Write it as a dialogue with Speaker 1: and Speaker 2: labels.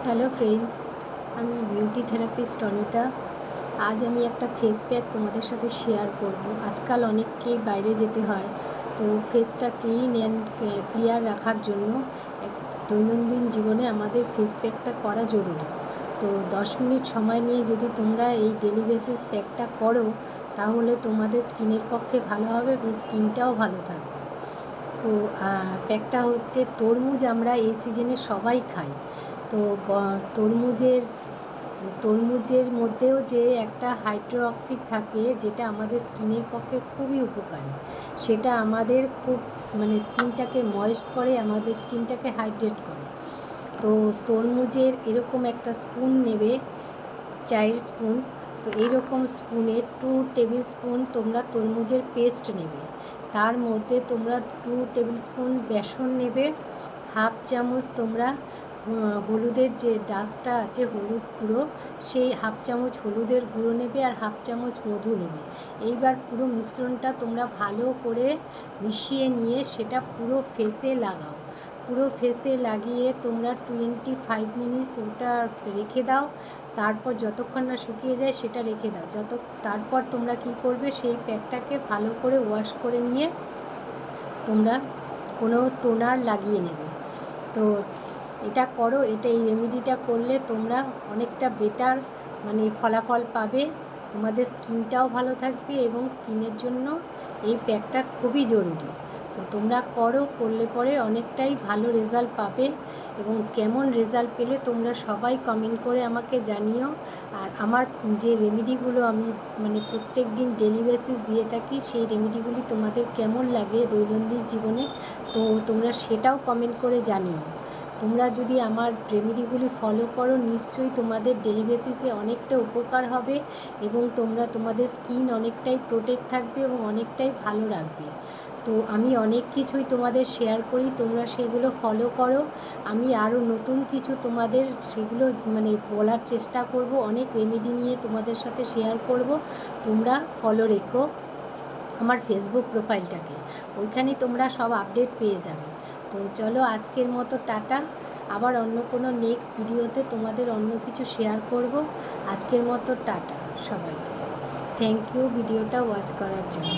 Speaker 1: Hello friend, আমি beauty therapist Anita. আজ আমি একটা ফেস প্যাক তোমাদের সাথে শেয়ার করব। আজকাল অনেককেই বাইরে যেতে হয়, তো ফেসটা ক্লিন অ্যান্ড ক্লিয়ার রাখার জন্য দৈনন্দিন জীবনে আমাদের ফেস প্যাকটা করা জরুরি। তো 10 মিনিট সময় নিয়ে যদি তোমরা এই ডেলি বেসিস প্যাকটা করো, তাহলে তোমাদের স্কিনের পক্ষে ভালো হবে এবং স্কিনটাও ভালো থাকবে। তো প্যাকটা হচ্ছে তরমুজ। আমরা এই সিজনে সবাই খাই। তো তরমুজের মধ্যেও যে একটা হাইড্রোক্সিড থাকে, যেটা আমাদের স্কিনের পক্ষে খুবই উপকারী। সেটা আমাদের খুব স্কিনটাকে ময়েস্ট করে, আমাদের স্কিনটাকে হাইড্রেট করে। তো তরমুজের এরকম একটা স্পুন নেবে, চায়ের স্পুন। তো এইরকম স্পুনে 2 টেবিল স্পুন তোমরা তরমুজের পেস্ট নেবে। তার মধ্যে তোমরা 2 টেবিল স্পুন বেসন নেবে। হাফ চামচ তোমরা হলুদের যে ডাস্টটা আছে, হলুদ গুঁড়ো, সেই হাফ চামচ হলুদের গুঁড়ো নেবে আর হাফ চামচ মধু নেবে। এইবার পুরো মিশ্রণটা তোমরা ভালো করে মিশিয়ে নিয়ে সেটা পুরো ফেসে লাগাও। পুরো ফেসে লাগিয়ে তোমরা 25 মিনিটস ওটা রেখে দাও। তারপর যতক্ষণ না শুকিয়ে যায় সেটা রেখে দাও। তারপর তোমরা কি করবে, সেই প্যাকটাকে ভালো করে ওয়াশ করে নিয়ে তোমরা কোনো টোনার লাগিয়ে নেবে। তো এটা করো, এই রেমেডিটা করলে তোমরা অনেকটা বেটার ফলাফল পাবে। তোমাদের স্কিনটাও ভালো থাকবে এবং স্কিনের জন্য এই প্যাকটা খুবই জরুরি। তো তোমরা করলে পরে অনেকটাই ভালো রেজাল্ট পাবে। এবং কেমন রেজাল্ট পেলে তোমরা সবাই কমেন্ট করে আমাকে জানিও। আর আমার যে রেমেডিগুলো আমি প্রত্যেক দিন ডেলি বেসিস দিয়ে থাকি, সেই রেমেডিগুলি তোমাদের কেমন লাগে দৈনন্দিন জীবনে, তো তোমরা সেটাও কমেন্ট করে জানিও। তোমরা যদি আমার রেমেডিগুলি ফলো করো, নিশ্চয়ই তোমাদের ডেলি বেসিসে অনেকটা উপকার হবে এবং তোমরা তোমাদের স্কিন অনেকটাই প্রোটেক্ট থাকবে এবং অনেকটাই ভালো রাখবে। তো আমি অনেক কিছুই তোমাদের শেয়ার করি, তোমরা সেগুলো ফলো করো। আমি আরও নতুন কিছু তোমাদের সেগুলো বলার চেষ্টা করব। অনেক রেমেডি নিয়ে তোমাদের সাথে শেয়ার করব। তোমরা ফলো রেখো আমার ফেসবুক প্রোফাইলটাকে, ওইখানে তোমরা সব আপডেট পেয়ে যাবে। তো চলো, আজকের মতো টাটা। আবার অন্য কোনো নেক্সট ভিডিওতে তোমাদের অন্য কিছু শেয়ার করব। আজকের মতো টাটা সবাইকে। থ্যাংক ইউ ভিডিওটা ওয়াচ করার জন্য।